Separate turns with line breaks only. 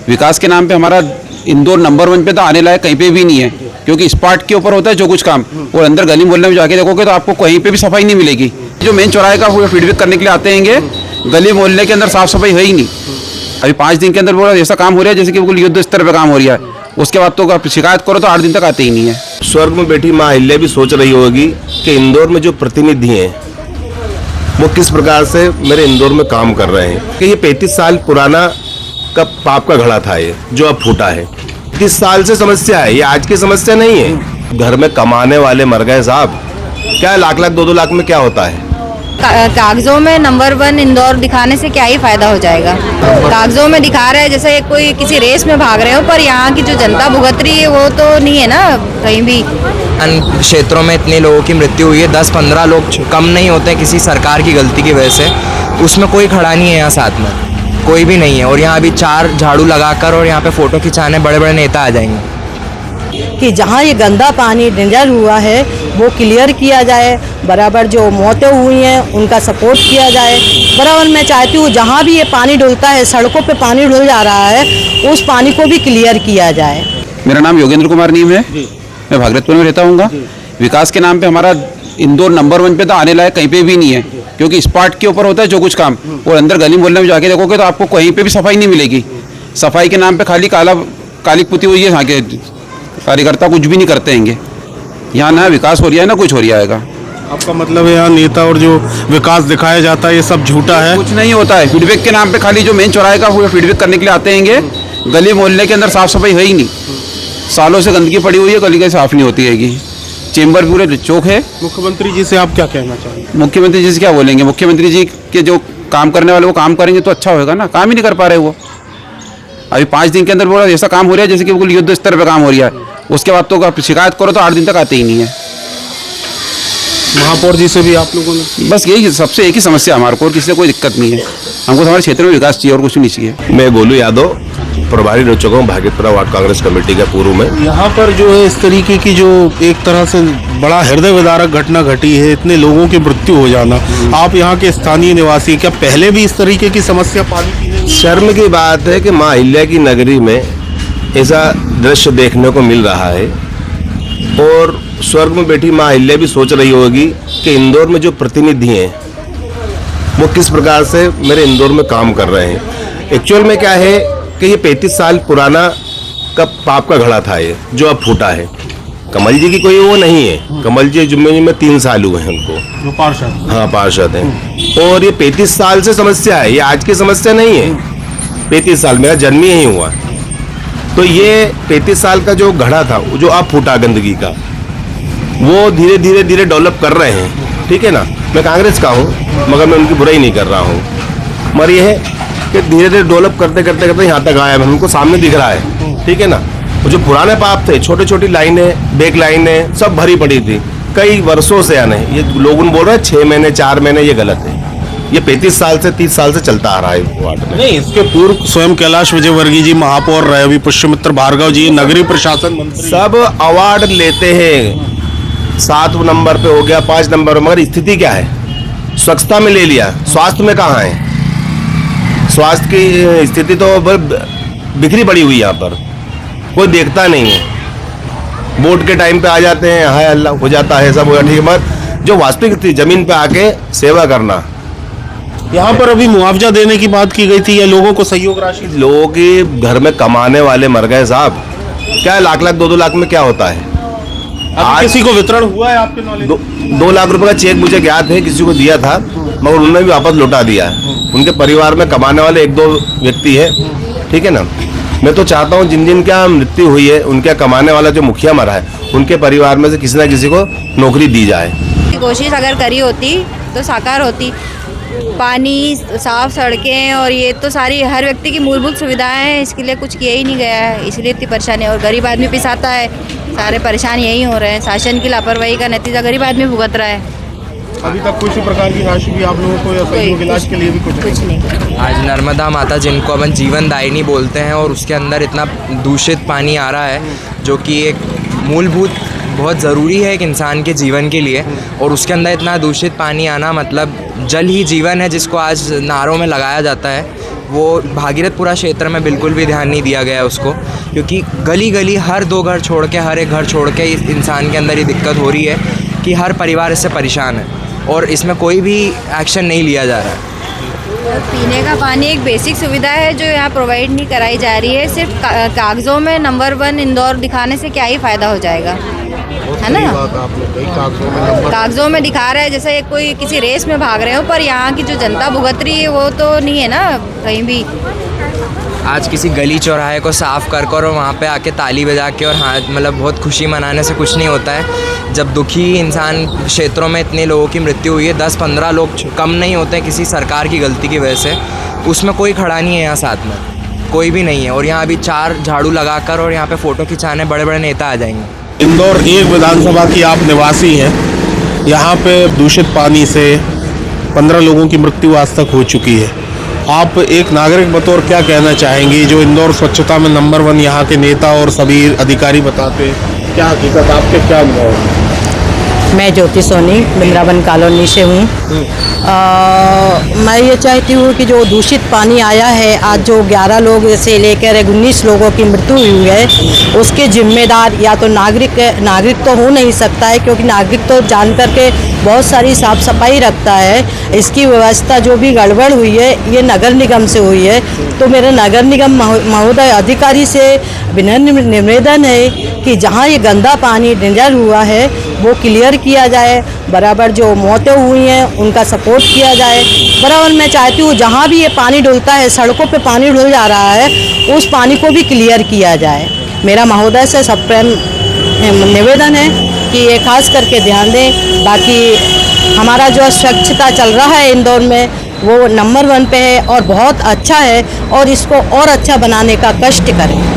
विकास के नाम पे हमारा इंदौर नंबर 1 पे तो आने लायक कहीं पे भी नहीं है, क्योंकि स्पॉट के ऊपर होता है जो कुछ काम, और अंदर गली मोहल्ले में जाके देखोगे तो आपको कहीं पे भी सफाई नहीं मिलेगी। जो मेन चौराहे का वो फीडबैक करने के लिए आते हैं, गली मोहल्ले के अंदर साफ सफाई है ही नहीं। अभी 5 दिन के अंदर वो ऐसा काम हो रहा है जैसे कि बिल्कुल युद्ध स्तर पर काम हो रहा है। उसके बाद तो आप शिकायत करो तो 8 दिन तक आते ही नहीं है।
स्वर्ग में बैठी माँ अहिल्या भी सोच रही होगी कि इंदौर में जो प्रतिनिधि हैं वो किस प्रकार से मेरे इंदौर में काम कर रहे हैं। कि ये 35 साल पुराना का पाप का घड़ा था, ये जो अब फूटा है। 30 साल से समस्या है, ये आज की समस्या नहीं है। घर में कमाने वाले मर गए साहब, क्या लाख लाख 2-2 लाख में क्या होता है।
कागजों में नंबर 1 इंदौर दिखाने से क्या ही फायदा हो जाएगा। कागजों में दिखा रहे हैं जैसे कोई किसी रेस में भाग रहे हो, पर यहाँ की जो जनता भुगत रही है वो तो नहीं है ना कहीं भी।
अन्य क्षेत्रों में इतने लोगों की मृत्यु हुई है, 10-15 लोग कम नहीं होते किसी सरकार की गलती की वजह से। उसमें कोई खड़ा नहीं है यहाँ साथ में, कोई भी नहीं है। और यहाँ अभी 4 झाड़ू लगाकर और यहाँ पे फोटो खिंचाने बड़े बड़े नेता आ जाएंगे।
कि जहाँ ये गंदा पानी डेंजर हुआ है वो क्लियर किया जाए, बराबर जो मौतें हुई हैं उनका सपोर्ट किया जाए। बराबर मैं चाहती हूँ जहाँ भी ये पानी डुलता है, सड़कों पे पानी डुल जा रहा है, उस पानी को भी क्लियर किया जाए।
मेरा नाम योगेंद्र कुमार नीम है, मैं भागलपुर में रहता हूँ। विकास के नाम पे हमारा इंदौर नंबर 1 पे तो आने लायक कहीं पे भी नहीं है, क्योंकि स्पॉट के ऊपर होता है जो कुछ काम, और अंदर गली मोहल्ले में जाके देखोगे तो आपको कहीं पे भी सफाई नहीं मिलेगी। सफाई के नाम पे खाली काली पुती हुई है, यहाँ के कार्यकर्ता कुछ भी नहीं करते हैं। यहाँ ना विकास हो रहा है ना कुछ हो रहा है।
आपका मतलब है यहाँ नेता और जो विकास दिखाया जाता है ये सब झूठा है,
कुछ नहीं होता है। फीडबैक के नाम पे खाली जो मेन चौराहे का वो फीडबैक करने के लिए आते हैं, गली मोहल्ले के अंदर साफ सफाई है ही नहीं। सालों से गंदगी पड़ी हुई है, गली के साफ नहीं होती हैगी। चेंबर पूरे चौक है।
मुख्यमंत्री जी से आप क्या कहना चाहेंगे।
मुख्यमंत्री जी से क्या बोलेंगे, मुख्यमंत्री जी के जो काम करने वाले वो काम करेंगे तो अच्छा होगा ना, काम ही नहीं कर पा रहे वो। अभी 5 दिन के अंदर वो ऐसा काम हो रहा है जैसे कि बिल्कुल युद्ध स्तर पर काम हो रहा है। उसके बाद तो आप शिकायत करो तो 8 दिन तक आते ही नहीं है।
महापौर जी से भी आप लोगों ने
बस यही सबसे एक ही समस्या हमारे को, और किसी से कोई दिक्कत नहीं है। हमको हमारे क्षेत्र में विकास चाहिए और कुछ नहीं चाहिए।
मैं गोलू यादव, प्रभारी रह चुका हूँ भागीरथपुरा वार्ड कांग्रेस कमेटी का पूर्व में।
यहाँ पर जो है इस तरीके की जो एक तरह से बड़ा हृदय विदारक घटना घटी है, इतने लोगों की मृत्यु हो जाना। आप यहाँ के स्थानीय निवासी, क्या पहले भी इस तरीके की समस्या पानी की?
शर्म की बात है कि माँ अहिल्या की नगरी में ऐसा दृश्य देखने को मिल रहा है, और स्वर्ग में बैठी माँ अहिल्या भी सोच रही होगी कि इंदौर में जो प्रतिनिधि हैं वो किस प्रकार से मेरे इंदौर में काम कर रहे हैं। एक्चुअल में क्या है कि ये 35 साल पुराना का पाप का घड़ा था, ये जो अब फूटा है। कमल जी की कोई वो नहीं है, कमल जी जुम्मे में 3 साल हुए हैं उनको,
जो पार्षद,
हाँ पार्षद हैं। और ये 35 साल से समस्या है, ये आज की समस्या नहीं है। 35 साल, मेरा जन्म ही यहीं हुआ। तो ये 35 साल का जो घड़ा था जो अब फूटा गंदगी का, वो धीरे धीरे धीरे डेवलप कर रहे हैं। ठीक है ना, मैं कांग्रेस का हूँ मगर मैं उनकी बुराई नहीं कर रहा हूँ, मगर ये है कि धीरे धीरे डेवलप करते करते करते यहाँ तक आया है, हमको सामने दिख रहा है। ठीक है ना, वो जो पुराने पाप थे, छोटी छोटी लाइनें, बैक लाइनें सब भरी पड़ी थी कई वर्षों से आने। ये लोग बोल रहे हैं 6 महीने 4 महीने, ये गलत है। ये 35 साल से 30 साल से चलता आ रहा है वार्ड में।
नहीं, इसके पूर्व स्वयं कैलाश विजयवर्गीय जी महापौर रहे, अभी पुष्यमित्र भार्गव जी नगरीय प्रशासन मंत्री,
सब अवार्ड लेते हैं। 7 नंबर पे हो गया, 5 नंबर, मगर स्थिति क्या है? स्वच्छता में ले लिया, स्वास्थ्य में कहाँ है? स्वास्थ्य की स्थिति तो बिखरी पड़ी हुई यहाँ पर, कोई देखता नहीं है। वोट के टाइम पे आ जाते हैं, हाय अल्लाह हो जाता है, सब हो जाता है, मगर जो वास्तविक जमीन पे आके सेवा करना।
यहाँ पर अभी मुआवजा देने की बात की गई थी या लोगों को सहयोग राशि?
लोगों के घर में कमाने वाले मर गए साहब, क्या लाख लाख 2-2 लाख में क्या होता है।
आज किसी को वितरण हुआ है आपके नॉलेज?
2 लाख रुपए का चेक मुझे ज्ञात है, किसी को दिया था मगर उन्होंने भी वापस लौटा दिया। उनके परिवार में कमाने वाले 1-2 व्यक्ति है। ठीक है ना, मैं तो चाहता हूँ जिन जिन क्या मृत्यु हुई है, उनके कमाने वाला जो मुखिया मरा है, उनके परिवार में से किसी न किसी को नौकरी दी जाए।
कोशिश अगर करी होती तो साकार होती। पानी, साफ सड़कें और ये तो सारी हर व्यक्ति की मूलभूत सुविधाएं हैं, इसके लिए कुछ किया ही नहीं गया है, इसलिए इतनी परेशानी। और गरीब आदमी पिसाता है, सारे परेशान यही हो रहे हैं। शासन की लापरवाही का नतीजा गरीब आदमी भुगत रहा है।
अभी तक किसी प्रकार की राशि भी आप लोगों को या सहयोग इलाज के लिए भी कुछ
नहीं?
आज नर्मदा माता जिनको अपन जीवन दायिनी बोलते हैं, और उसके अंदर इतना दूषित पानी आ रहा है जो कि एक मूलभूत बहुत ज़रूरी है एक इंसान के जीवन के लिए, और उसके अंदर इतना दूषित पानी आना, मतलब जल ही जीवन है जिसको आज नारों में लगाया जाता है, वो भागीरथपुरा क्षेत्र में बिल्कुल भी ध्यान नहीं दिया गया है उसको, क्योंकि गली गली हर 2 घर छोड़ के, हर एक घर छोड़ के इस इंसान के अंदर ये दिक्कत हो रही है कि हर परिवार इससे परेशान है और इसमें कोई भी एक्शन नहीं लिया जा रहा है।
और पीने का पानी एक बेसिक सुविधा है जो यहाँ प्रोवाइड नहीं कराई जा रही है। सिर्फ कागज़ों में नंबर 1 इंदौर दिखाने से क्या ही फ़ायदा हो जाएगा, है ना। कागज़ों में दिखा रहा है जैसे कोई किसी रेस में भाग रहे हो, पर यहाँ की जो जनता भुगत रही है वो तो नहीं है ना कहीं भी।
आज किसी गली चौराहे को साफ़ कर और वहाँ पे आके ताली बजा के और हाथ मतलब बहुत खुशी मनाने से कुछ नहीं होता है। जब दुखी इंसान क्षेत्रों में इतने लोगों की मृत्यु हुई है, 10-15 लोग कम नहीं होते किसी सरकार की गलती की वजह से, उसमें कोई खड़ा नहीं है यहाँ साथ में, कोई भी नहीं है। और यहाँ अभी 4 झाड़ू लगाकर और यहाँ पे फ़ोटो खिंचाने बड़े बड़े नेता आ जाएंगे।
इंदौर 1 विधानसभा की आप निवासी हैं। यहाँ पे दूषित पानी से 15 लोगों की मृत्यु आज तक हो चुकी है। आप एक नागरिक बतौर क्या कहना चाहेंगी, जो इंदौर स्वच्छता में नंबर 1 यहाँ के नेता और सभी अधिकारी बताते हैं, क्या हकीकत आपके क्या अनुभव है?
मैं ज्योति सोनी वृंदावन कॉलोनी से हूँ। मैं ये चाहती हूँ कि जो दूषित पानी आया है, आज जो 11 लोग से लेकर 19 लोगों की मृत्यु हुई है, उसके जिम्मेदार या तो नागरिक तो हो नहीं सकता है, क्योंकि नागरिक तो जान करके बहुत सारी साफ सफाई रखता है। इसकी व्यवस्था जो भी गड़बड़ हुई है ये नगर निगम से हुई है। तो मेरे नगर निगम महोदय अधिकारी से विनम्र निवेदन है कि जहाँ ये गंदा पानी डेंजर हुआ है वो क्लियर किया जाए, बराबर जो मौतें हुई हैं उनका सपोर्ट किया जाए। बराबर मैं चाहती हूँ जहाँ भी ये पानी डुलता है, सड़कों पे पानी डुल जा रहा है, उस पानी को भी क्लियर किया जाए। मेरा महोदय से सब प्रेम निवेदन है कि ये खास करके ध्यान दें। बाकी हमारा जो स्वच्छता चल रहा है इंदौर में वो नंबर 1 पे है और बहुत अच्छा है, और इसको और अच्छा बनाने का कष्ट करें।